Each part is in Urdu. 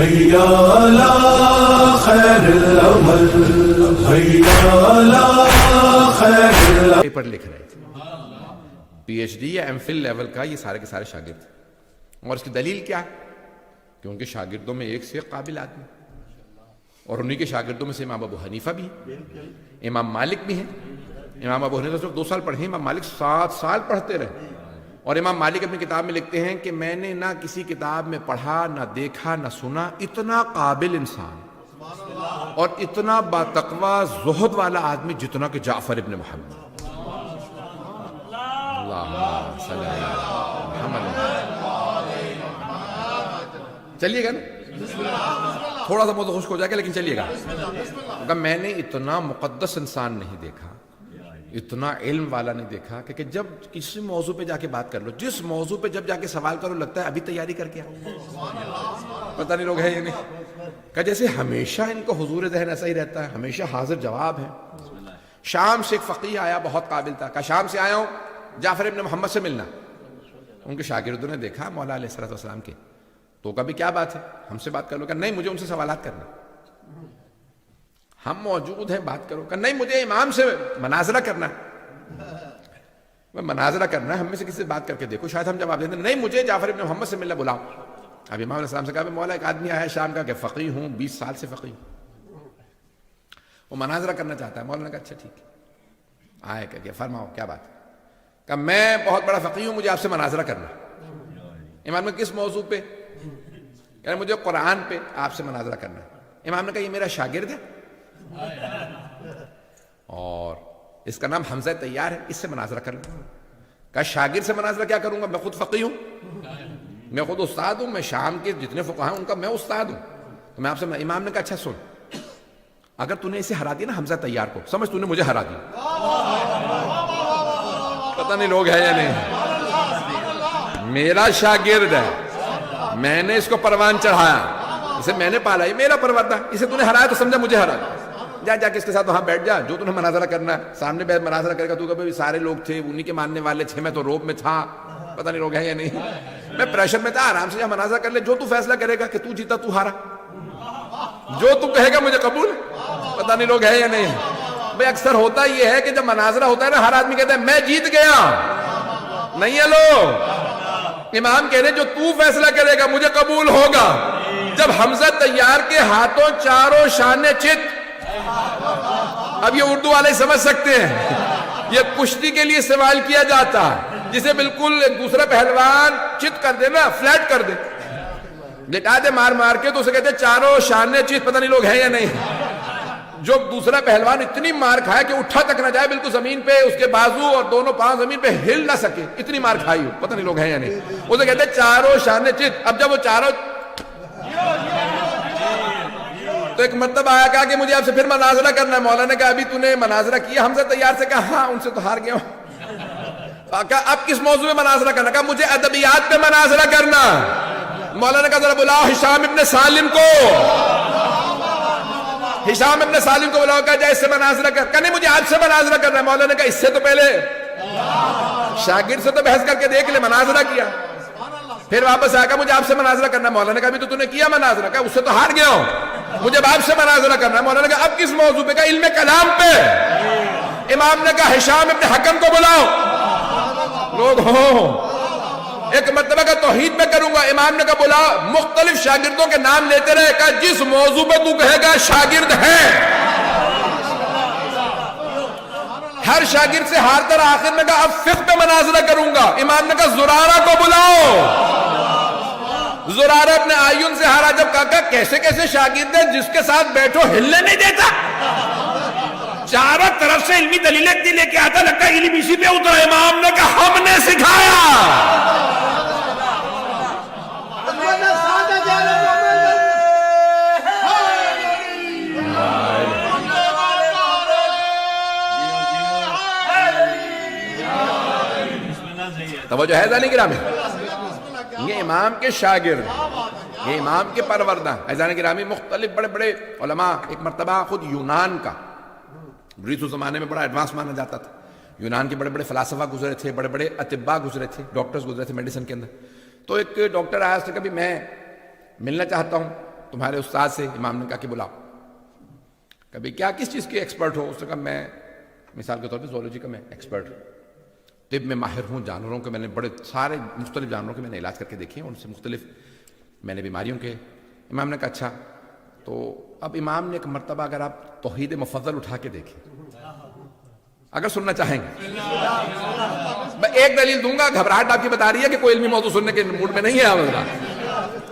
حیا علی خیر العمل، حیا علی خیر العمل. پیپر لکھ رہے تھے پی ایچ ڈی یا ایم فل لیول کا، یہ سارے کے سارے شاگرد. اور اس کی دلیل کیا؟ کہ ان کے شاگردوں میں ایک سے ایک قابل آدمی، اور انہی کے شاگردوں میں سے امام ابو حنیفہ بھی ہیں، امام مالک بھی ہیں. امام ابو حنیفہ صرف 2 سال پڑھے، امام مالک 7 سال پڑھتے رہے. اور امام مالک اپنی کتاب میں لکھتے ہیں کہ میں نے نہ کسی کتاب میں پڑھا، نہ دیکھا، نہ سنا اتنا قابل انسان اور اتنا باتقوی زہد والا آدمی جتنا کہ جعفر ابن محمد. اللہم صلی اللہ محمد. چلیے گا نا، تھوڑا سا موضوع خشک ہو جائے گا لیکن چلیے گا. میں نے اتنا مقدس انسان نہیں دیکھا، اتنا علم والا نہیں دیکھا کہ جب کسی موضوع پہ جا کے بات کر لو، جس موضوع پہ جب جا کے سوال کرو لگتا ہے ابھی تیاری کر کے پتہ نہیں لوگ ہیں یہ نہیں کہ جیسے ہمیشہ ان کو حضور ذہن ایسا ہی رہتا ہے، ہمیشہ حاضر جواب ہے. شام سے ایک فقیہ آیا، بہت قابل تھا، کہا شام سے آیا ہوں جعفر ابن محمد سے ملنا. ان کے شاگردوں نے دیکھا مولا علیہ السلام کے، تو کبھی کیا بات ہے ہم سے بات کر لو. کہ نہیں مجھے ان سے سوالات کرنا، ہم موجود ہیں بات کرو. کہ نہیں مجھے امام سے مناظرہ کرنا ہے، مناظرہ کرنا ہے، ہم میں سے کسی سے بات کر کے دیکھو شاید ہم جواب دیں. نہیں مجھے جعفر ابن محمد سے ملنا بلاؤ. اب امام علیہ السلام سے کہا مولا ایک آدمی آیا ہے شام کا کہ فقیہ ہوں، 20 سال سے فقیہ ہوں، وہ مناظرہ کرنا چاہتا ہے. مولانا نے کہا اچھا ٹھیک ہے. آئے کہ فرماؤ کیا بات ہے؟ کہ میں بہت بڑا فقیہ ہوں، مجھے آپ سے مناظرہ کرنا. امام نے کس موضوع پہ؟ کہ مجھے قرآن پہ آپ سے مناظرہ کرنا. امام نے کہا یہ میرا شاگرد ہے اور اس کا نام حمزہ طیار ہے، اس سے مناظرہ کر لوں. کہا شاگرد سے مناظرہ کیا کروں گا، میں خود فقیہ ہوں، میں خود استاد ہوں، میں شام کے جتنے فقہا ہیں ان کا میں استاد ہوں، تو میں آپ سے امام نے کہا اچھا سن، اگر تو نے اسے ہرا دیا نا حمزہ طیار کو، سمجھ تو نے مجھے ہرا دیا. پتہ نہیں لوگ ہیں یا نہیں، میرا شاگرد ہے، میں نے اس کو پروان چڑھایا، اسے میں نے پالا، یہ میرا پروردہ، اسے تو نے ہرایا تو سمجھا مجھے ہرا. جا کے اس کے ساتھ وہاں بیٹھ جا، جو تمہیں مناظرہ کرنا ہے سامنے بیٹھ مناظرہ کرے گا. تو کبھی سارے لوگ تھے انہی کے ماننے والے تھے، میں تو روب میں تھا، پتہ نہیں لوگ ہیں یا نہیں، میں پریشر میں تھا. آرام سے جا مناظرہ کر لے، جو تو فیصلہ کرے گا کہ تو جیتا تو ہارا، جو تو کہے گا مجھے قبول. پتہ نہیں لوگ ہیں یا نہیں. بھئی اکثر ہوتا یہ ہے کہ جب مناظرہ ہوتا ہے نا ہر آدمی کہتا ہے میں جیت گیا. نہیں ہے لوگ، امام کہہ رہے جو تو فیصلہ کرے گا مجھے قبول ہوگا. جب حمزہ طیار کے ہاتھوں چاروں شانے چت، اب یہ اردو والے سمجھ سکتے ہیں، یہ کشتی کے لیے استعمال کیا جاتا ہے، جسے بالکل ایک دوسرا پہلوان چت کر دے نا، فلیٹ کر دے، لٹا دے مار مار کے، تو اسے کہتے ہیں چاروں شانے چت. پتہ نہیں لوگ ہیں یا نہیں. جو دوسرا پہلوان اتنی مار کھائے کہ اٹھا تک نہ جائے بالکل زمین پہ، اس کے بازو اور دونوں پاؤں زمین پہ ہل نہ سکے، اتنی مار کھائی ہو. پتہ نہیں لوگ ہیں یا نہیں، اسے کہتے ہیں چاروں شانے چت. اب جب وہ چاروں، تو ایک مرتبہ آیا کہا کہ مجھے آپ سے پھر مناظرہ کرنا ہے. مولانا نے کہا ابھی تو نے مناظرہ کیا حمزہ طیار سے؟ کہا ہاں ان سے تو ہار گیا ہوں. کہا اب کس موضوع میں مناظرہ کرنا؟ کہا مجھے ادبیات پہ مناظرہ کرنا. مولانا نے کہا ذرا بلاؤ ہشام ابن سالم کو. ہشام ابن سالم کو بلاؤ، کہا جائے اس سے مناظرہ کر. کہا نہیں مجھے آپ سے مناظرہ کرنا ہے. مولانا نے کہا اس سے تو پہلے شاگرد سے تو بحث کر کے دیکھ لے. مناظرہ کیا، پھر واپس آیا کہا مجھے آپ سے مناظرہ کرنا ہے. مولانا نے کہا ابھی تو نے کیا مناظرہ. کہا اس سے تو ہار گیا ہوں، مجھے آپ سے مناظرہ کرنا ہے. مولانا نے کہا اب کس موضوع پہ؟ کہا علم کلام پہ. امام نے کہا ہشام ابن حکم کو بلاؤ. لوگ ہوں، ایک مرتبہ کا توحید میں کروں گا. امام نے کہا بلا، مختلف شاگردوں کے نام لیتے رہے. کہا جس موضوع پہ تو کہے گا شاگرد ہے. ہر شاگرد سے ہارتا رہا، آخر میں کہا اب فقہ پہ مناظرہ کروں گا. امام نے کہا زرارہ کو بلاؤ. زرارہ اپنے آئین سے ہارا. جب کہا کیسے کیسے شاگرد ہے جس کے ساتھ بیٹھو ہلنے نہیں دیتا، چاروں طرف سے علمی دلیلیں لے کے آتا، لگتا ہے علم اسی پہ اترا. امام نے کہا ہم نے سکھایا. توجہ ہے ذہن گرامی، یہ امام کے شاگرد، یہ امام کے پروردہ. ذہن گرامی مختلف بڑے بڑے علماء، ایک مرتبہ خود یونان کا، بریتو زمانے میں بڑا ایڈوانس مانا جاتا تھا، یونان کے بڑے بڑے فلاسفہ گزرے تھے، بڑے بڑے اطباء گزرے تھے، ڈاکٹرز گزرے تھے میڈیسن کے اندر. تو ایک ڈاکٹر آیا، اس نے کہا بھی میں ملنا چاہتا ہوں تمہارے استاد سے. امام نے کہا کہ بلاؤ. کبھی کیا کس چیز کے ایکسپرٹ ہو؟ اس نے کہا میں مثال کے طور پہ زولوجی کا میں ایکسپرٹ ہوں, طب میں ماہر ہوں, جانوروں کے میں نے بڑے سارے مختلف جانوروں کے میں نے علاج کر کے دیکھے ہیں, ان سے مختلف میں نے بیماریوں کے. امام نے کہا اچھا. تو اب امام نے ایک مرتبہ اگر آپ توحید مفضل اٹھا کے دیکھیں, اگر سننا چاہیں گے, میں ایک دلیل دوں گا, گھبراہٹ آپ کی بتا رہی ہے کہ کوئی علمی موضوع سننے کے موڈ میں نہیں ہے آپ,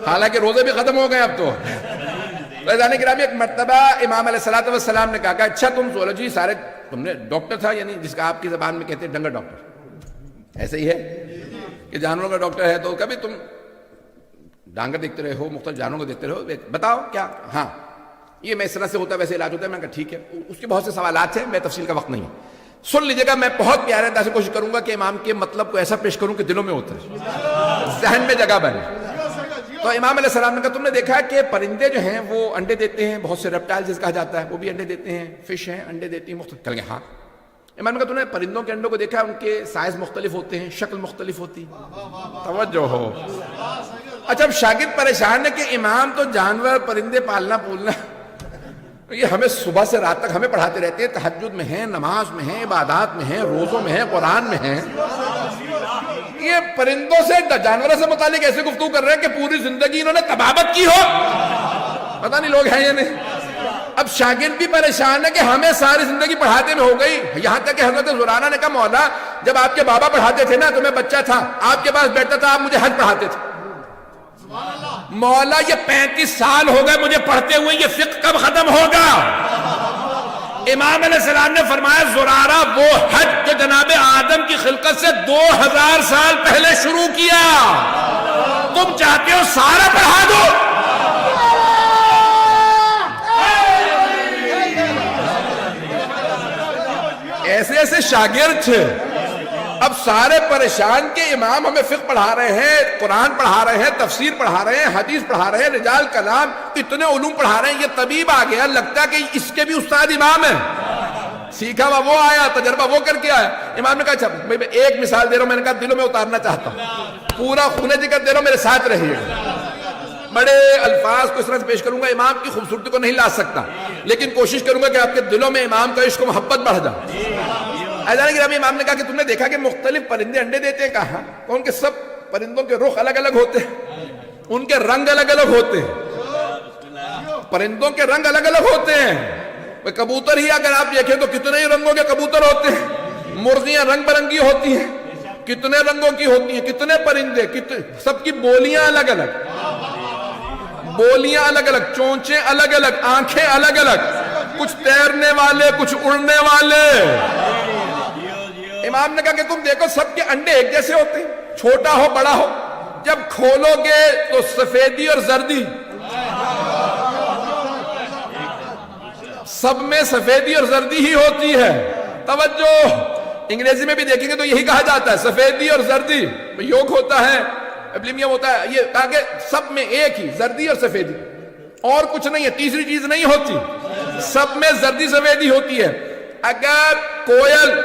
حالانکہ روزے بھی ختم ہو گئے اب تو. فیضان گرامی ایک مرتبہ امام علیہ السلام نے کہا کہ اچھا تم زولوجی سارے, تم نے ڈاکٹر تھا, یعنی جس کا آپ کی زبان میں کہتے ہیں ڈنگر ڈاکٹر, ایسے ہی ہے کہ جانوروں کا ڈاکٹر ہے, تو کبھی تم ڈانگر دیکھتے رہے ہو, مختلف جانوروں کو دیکھتے رہے ہو, بتاؤ کیا, ہاں یہ میں اس طرح سے ہوتا ہے ویسے علاج ہوتا ہے. میں کہا ٹھیک ہے, اس کے بہت سے سوالات ہیں, میں تفصیل کا وقت نہیں ہے, سن لیجیے گا. میں بہت پیارے انداز سے کوشش کروں گا کہ امام کے مطلب کو ایسا پیش کروں کہ دلوں میں اترے, ذہن میں جگہ بنے. تو امام علیہ السلام نے کہا تم نے دیکھا کہ پرندے جو ہیں وہ انڈے دیتے ہیں, بہت سے ریپٹائل جس کہا جاتا ہے وہ بھی انڈے دیتے ہیں, فش ہیں انڈے دیتی ہیں مختلف. کہہ ہاں. امام نے کہا تم نے پرندوں کے انڈوں کو دیکھا, ان کے سائز مختلف ہوتے ہیں, شکل مختلف ہوتی. توجہ ہو. اچھا اب شاگرد پریشان ہے کہ امام تو جانور پرندے پالنا پولنا یہ ہمیں صبح سے رات تک ہمیں پڑھاتے رہتے ہیں, تہجد میں ہیں, نماز میں ہیں, عبادات میں ہیں, روزوں میں ہیں, قرآن میں ہیں, یہ پرندوں سے جانوروں سے متعلق ایسے گفتگو کر رہے ہیں کہ پوری زندگی انہوں نے طبابت کی ہو, پتہ نہیں لوگ ہیں یا نہیں. اب شاگرد بھی پریشان ہے کہ ہمیں ساری زندگی پڑھاتے میں ہو گئی, یہاں تک کہ حضرت زرارہ نے کہا مولا جب آپ کے بابا پڑھاتے تھے نا تو میں بچہ تھا, آپ کے پاس بیٹھتا تھا, آپ مجھے حج پڑھاتے تھے. مولا یہ 35 سال ہو گئے مجھے پڑھتے ہوئے, یہ فقہ کب ختم ہوگا؟ امام علیہ السلام نے فرمایا زرارہ وہ حج جو جناب آدم کی خلقت سے 2000 سال پہلے شروع کیا, تم چاہتے ہو سارا پڑھا دو؟ ایسے ایسے شاگرد تھے. اب سارے پریشان کہ امام ہمیں فقہ پڑھا رہے ہیں, قرآن پڑھا رہے ہیں, تفسیر پڑھا رہے ہیں, حدیث پڑھا رہے ہیں, رجال کلام, اتنے علوم پڑھا رہے ہیں. یہ طبیب آ گیا, لگتا ہے کہ اس کے بھی استاد امام ہیں, سیکھا ہوا وہ آیا, تجربہ وہ کر کے آیا. امام نے کہا اچھا میں ایک مثال دے رہا ہوں, میں نے کہا دلوں میں اتارنا چاہتا ہوں, پورا خون جگر دے رہا ہوں, میرے ساتھ رہیے. بڑے الفاظ کو اس طرح سے پیش کروں گا, امام کی خوبصورتی کو نہیں لا سکتا, لیکن کوشش کروں گا کہ آپ کے دلوں میں امام کا عشق و محبت بڑھ جائے. عزیزان گرامی امام نے کہا کہ تم نے دیکھا کہ مختلف پرندے انڈے دیتے ہیں, کہا تو ان کے سب پرندوں کے رخ الگ الگ ہوتے ہیں, ان کے رنگ الگ الگ ہوتے ہیں, پرندوں کے رنگ الگ الگ ہوتے ہیں. کبوتر ہی اگر آپ دیکھیں تو کتنے ہی رنگوں کے کبوتر ہوتے ہیں, مرغیاں رنگ برنگی ہوتی ہیں, کتنے رنگوں کی ہوتی ہیں, کتنے پرندے, سب کی بولیاں الگ الگ, بولیاں الگ الگ, چونچیں الگ الگ, آنکھیں الگ الگ, کچھ تیرنے والے کچھ اڑنے والے. امام نے کہا کہ تم دیکھو سب کے انڈے ایک جیسے ہوتے ہیں, چھوٹا ہو بڑا ہو, جب کھولو گے تو سفیدی اور زردی, سب میں سفیدی اور زردی ہی ہوتی ہے. توجہ, انگریزی میں بھی دیکھیں گے تو یہی کہا جاتا ہے سفیدی اور زردی, یوگ ہوتا ہے, ایبلیمیم ہوتا ہے, یہ کہا کہ سب میں ایک ہی زردی اور سفیدی, اور کچھ نہیں ہے, تیسری چیز نہیں ہوتی, سب میں زردی سفیدی ہوتی ہے. اگر کوئل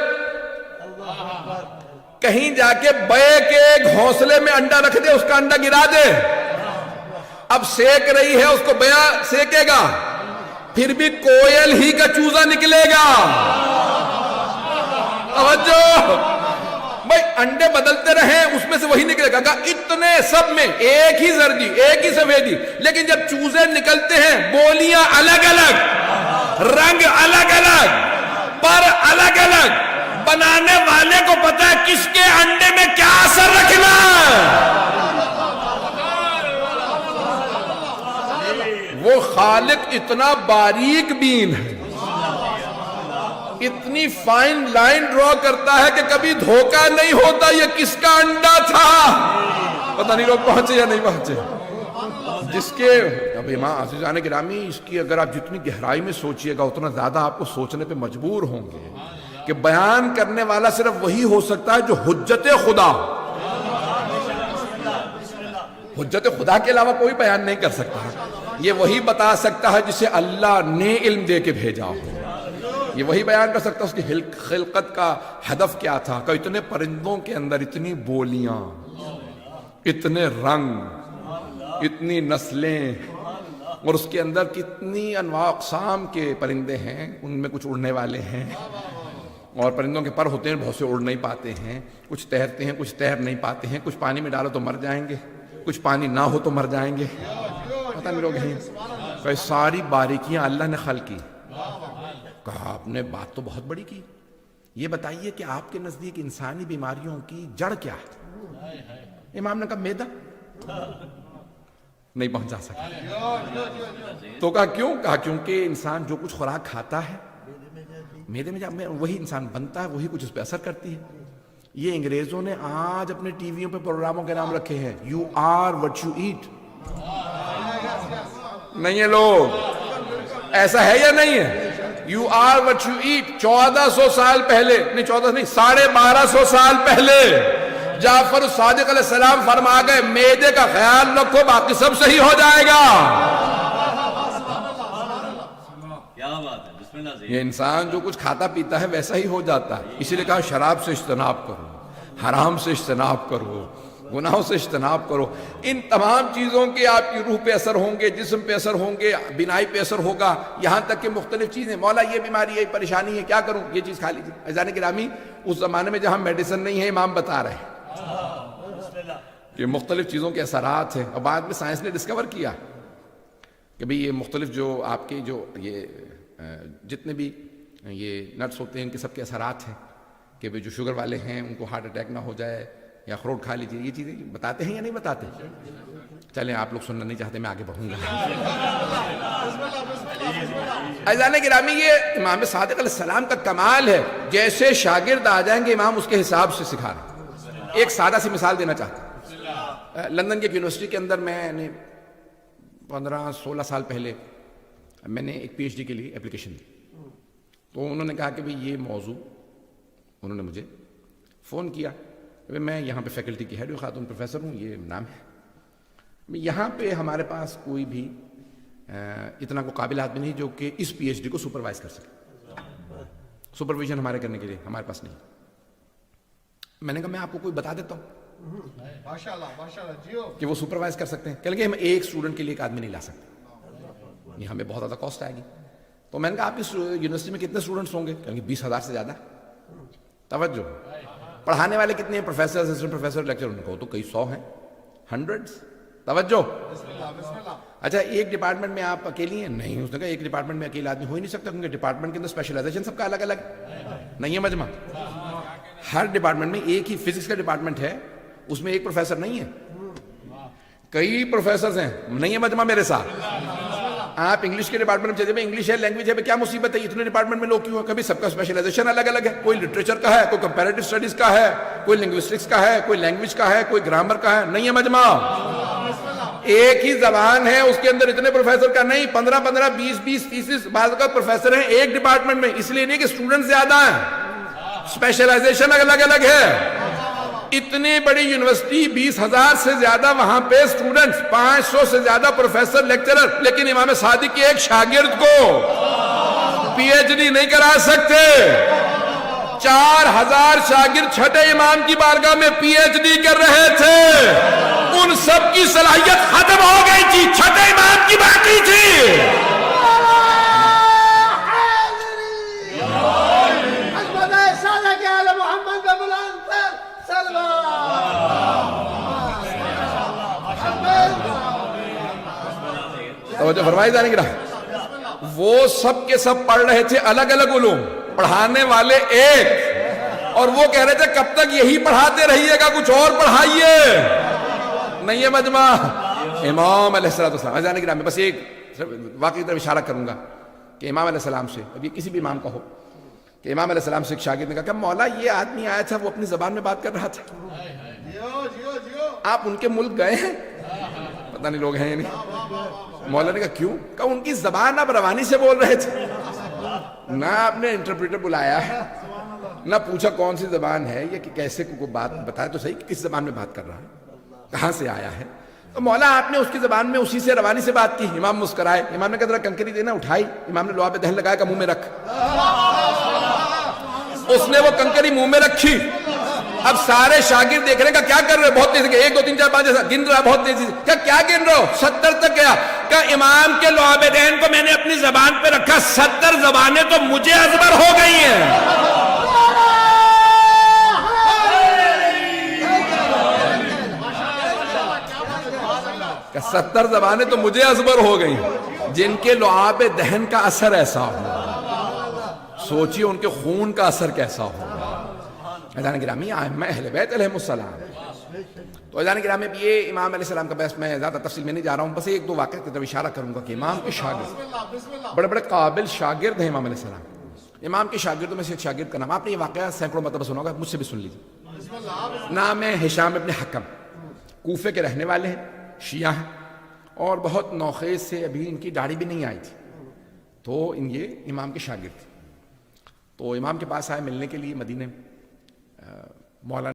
کہیں جا کے بے کے گھونسلے میں انڈا رکھ دے, اس کا انڈا گرا دے, اب سیک رہی ہے, اس کو بیا سیکے گا, پھر بھی کوئل ہی کا چوزا نکلے گا. توجہ بھائی, انڈے بدلتے رہیں اس میں سے وہی نکلے گا. اتنے سب میں ایک ہی زردی ایک ہی سفیدی, لیکن جب چوزے نکلتے ہیں بولیاں الگ الگ, رنگ الگ الگ, پر الگ الگ, بنانے والے کو پتا ہے کس کے انڈے میں کیا اثر رکھنا ہے. وہ خالق اتنا باریک بین ہے, اتنی فائن لائن ڈرا کرتا ہے کہ کبھی دھوکہ نہیں ہوتا یہ کس کا انڈا تھا. پتہ نہیں لوگ پہنچے یا نہیں پہنچے. جس کے اب امام عزیزان گرامی, اس کی اگر آپ جتنی گہرائی میں سوچئے گا اتنا زیادہ آپ کو سوچنے پہ مجبور ہوں گے کہ بیان کرنے والا صرف وہی ہو سکتا ہے جو حجت خدا. حجت خدا کے علاوہ کوئی بیان نہیں کر سکتا. یہ وہی بتا سکتا ہے جسے اللہ نے علم دے کے بھیجا ہو, یہ وہی بیان کر سکتا ہے اس کی خلقت کا ہدف کیا تھا. کہ اتنے پرندوں کے اندر اتنی بولیاں, اتنے رنگ, اتنی نسلیں, اور اس کے اندر کتنی انواع اقسام کے پرندے ہیں. ان میں کچھ اڑنے والے ہیں اور پرندوں کے پر ہوتے ہیں, بہت سے اڑ نہیں پاتے ہیں, کچھ تیرتے ہیں, کچھ تیر نہیں پاتے ہیں, کچھ پانی میں ڈالو تو مر جائیں گے, کچھ پانی نہ ہو تو مر جائیں گے. پتہ نہیں لوگ ہیں کہ ساری باریکیاں اللہ نے خلق کی. کہا آپ نے بات تو بہت بڑی کی, یہ بتائیے کہ آپ کے نزدیک انسانی بیماریوں کی جڑ کیا ہے؟ امام نے کہا معدہ. نہیں پہنچا سکا. تو کہا کیوں؟ کہا کیونکہ انسان جو کچھ خوراک کھاتا ہے معدے میں جا وہی انسان بنتا ہے, وہی کچھ اس پہ اثر کرتی ہے. یہ انگریزوں نے آج اپنے ٹی ویوں پہ پروگراموں کے نام رکھے ہیں, you are what you eat. نہیں ہے لوگ, ایسا ہے یا نہیں ہے؟ You are what you eat. 1400 سال پہلے, نہیں 1400 نہیں 1250 سال پہلے جعفر الصادق علیہ السلام فرما گئے معدے کا خیال رکھو باقی سب صحیح ہو جائے گا. یہ انسان جو کچھ کھاتا پیتا ہے ویسا ہی ہو جاتا ہے. اسی لیے کہا شراب سے اجتناب کرو, حرام سے اجتناب کرو, گناہوں سے اجتناب کرو. ان تمام چیزوں کے آپ کی روح پہ اثر ہوں گے, جسم پہ اثر ہوں گے, بینائی پہ اثر ہوگا, یہاں تک کہ مختلف چیزیں. مولا یہ بیماری ہے, یہ پریشانی ہے, کیا کروں؟ یہ چیز کھا لیجیے. عزیزان گرامی, اس زمانے میں جہاں میڈیسن نہیں ہے, امام بتا رہے ہیں کہ مختلف چیزوں کے اثرات ہیں. اور بعد میں سائنس نے ڈسکور کیا کہ بھئی یہ مختلف جو آپ کے جو یہ جتنے بھی یہ نٹس ہوتے ہیں ان کے سب کے اثرات ہیں کہ بھئی جو شوگر والے ہیں ان کو ہارٹ اٹیک نہ ہو جائے, یا اخروٹ کھا لیجیے. یہ چیزیں بتاتے ہیں یا نہیں بتاتے؟ چلیں آپ لوگ سننا نہیں چاہتے, میں آگے بڑھوں گا. عزیزان گرامی, یہ امام صادق علیہ السلام کا کمال ہے. جیسے شاگرد آ جائیں گے امام اس کے حساب سے سکھا رہے ہیں. ایک سادہ سی مثال دینا چاہتا ہوں. لندن کی ایک یونیورسٹی کے اندر میں نے 15-16 سال پہلے میں نے ایک پی ایچ ڈی کے لیے اپلیکیشن دی. تو انہوں نے کہا کہ بھئی یہ موضوع, انہوں نے مجھے فون کیا, میں یہاں پہ فیکلٹی کی ہیڈ خاتون پروفیسر ہوں, یہ نام ہے. یہاں پہ ہمارے پاس کوئی بھی اتنا کو قابل آدمی نہیں جو کہ اس پی ایچ ڈی کو سپروائز کر سکے. سپرویژن ہمارے کرنے کے لیے ہمارے پاس نہیں. میں نے کہا میں آپ کو کوئی بتا دیتا ہوں کہ وہ سپروائز کر سکتے ہیں. کہ ہم ایک اسٹوڈنٹ کے لیے ایک آدمی نہیں لا سکتے, یہ ہمیں بہت زیادہ کاسٹ آئے گی. تو میں نے کہا آپ اس یونیورسٹی میں کتنے اسٹوڈنٹس ہوں گے؟ کہیں 20,000 سے زیادہ. توجہ, پڑھانے والے کتنے ہیں؟ پروفیسر, اسسٹنٹ پروفیسر, لیکچر, ان کو تو کئی 100 ہیں, ہنڈریڈز. توجہ. اچھا ایک ڈپارٹمنٹ میں آپ اکیلی ہیں؟ نہیں. اس نے کہا ایک ڈپارٹمنٹ میں اکیلا آدمی ہو ہی نہیں سکتا, کیونکہ ڈپارٹمنٹ کے اندر اسپیشلائزیشن سب کا الگ الگ نہیں ہے. مجمع ہر ڈپارٹمنٹ میں ایک ہی فزکس کا ڈپارٹمنٹ ہے, اس میں ایک پروفیسر نہیں ہے, کئی پروفیسرز ہیں. نہیں ہے مجمع میرے ساتھ. آپ انگلش کے ڈپارٹمنٹ میں چلے جائیں, انگلش ہے, لینگویج ہے, کیا مصیبت ہے؟ اتنے ڈپارٹمنٹ میں لوگ کیوں ہیں؟ کبھی سب کا اسپیشلائزیشن الگ الگ ہے. کوئی لٹریچر کا ہے, کوئی کمپیریٹو اسٹڈیز کا ہے, کوئی لنگوسٹکس کا ہے, کوئی لینگویج کا ہے, کوئی گرامر کا ہے. نہیں ہے مجمع, ایک ہی زبان ہے, اس کے اندر اتنے پروفیسر کا نہیں. 15-15, 20-20, 30 بعض کا پروفیسر ہیں ایک ڈپارٹمنٹ میں. اس لیے نہیں کہ اسٹوڈنٹ زیادہ ہیں, اسپیشلائزیشن الگ الگ ہے. اتنی بڑی یونیورسٹی, 20,000 سے زیادہ وہاں پہ اسٹوڈنٹس, 500 سے زیادہ پروفیسر, لیکچرر, لیکن امام صادق کے ایک شاگرد کو پی ایچ ڈی نہیں کرا سکتے. 4,000 شاگرد چھٹے امام کی بارگاہ میں پی ایچ ڈی کر رہے تھے. ان سب کی صلاحیت ختم ہو گئی تھی, چھٹے امام کی باقی تھی. توجہ فرمائی جانے گی. وہ سب کے سب پڑھ رہے تھے الگ الگ علوم, پڑھانے والے ایک, اور وہ کہہ رہے تھے کب تک یہی پڑھاتے رہیے گا, کچھ اور پڑھائیے. نہیں ہے مجمع. امام علیہ السلام جانے گی. میں بس ایک واقعی طرف اشارہ کروں گا کہ امام علیہ السلام سے, اب یہ کسی بھی امام کا ہو, کہ امام علیہ السلام سے ایک شاگرد نے کہا کہ مولا یہ آدمی آیا تھا, وہ اپنی زبان میں بات کر رہا تھا, آپ ان کے ملک گئے ہیں؟ پتہ نہیں لوگ ہیں یا نہیں. مولا نے کہا کیوں؟ کہا ان کی زبان آپ روانی سے بول رہے تھے, نہ آپ نے انٹرپریٹر بلایا ہے, نہ پوچھا کون سی زبان ہے, یا کہ کیسے کو بات بتایا تو صحیح کہ کس زبان میں بات کر رہا ہے, کہاں سے آیا ہے. تو مولا آپ نے اس کی زبان میں اسی سے روانی سے بات کی. امام مسکرائے. امام نے کہا ذرا کنکری دینا. اٹھائی. امام نے لوہا پہ دہن لگایا کہ منہ میں رکھ. اس نے وہ کنکری منہ میں رکھی. اب سارے شاگرد دیکھ رہے ہیں کہ کیا کر رہے ہو؟ بہت تیزی سے 1 2 3 4 5 گن رہا ہے بہت تیزی سے. کیا گن رہے ہو؟ 70 تک گیا. کہ امام کے لعاب دہن کو میں نے اپنی زبان پہ رکھا، 70 زبانیں تو مجھے ازبر ہو گئی ہیں. کہ 70 زبانیں تو مجھے ازبر ہو گئی، جن کے لعاب دہن کا اثر ایسا ہو، سوچیے ان کے خون کا اثر کیسا ہو. عزیزان گرامی، ائمہ اہل بیت علیہم السلام. تو عزیزان گرامی، یہ امام علیہ السلام کا بحث میں زیادہ تفصیل میں نہیں جا رہا ہوں، بس 1 2 واقعہ کی طرف اشارہ کروں گا کہ امام کے شاگرد بڑے بڑے قابل شاگرد ہیں امام علیہ السلام. امام کے شاگردوں میں سے ایک شاگرد کا نام، آپ نے یہ واقعہ سینکڑوں مرتبہ سنا ہوگا، مجھ سے بھی سن لیجیے. نام ہے ہشام ابن حکم، کوفے کے رہنے والے ہیں، شیعہ ہیں، اور بہت نوخیز سے، ابھی ان کی داڑھی بھی نہیں آئی تھی. تو یہ امام کے شاگرد تھے. تو امام کے پاس آئے ملنے کے لیے مدینے. مولانا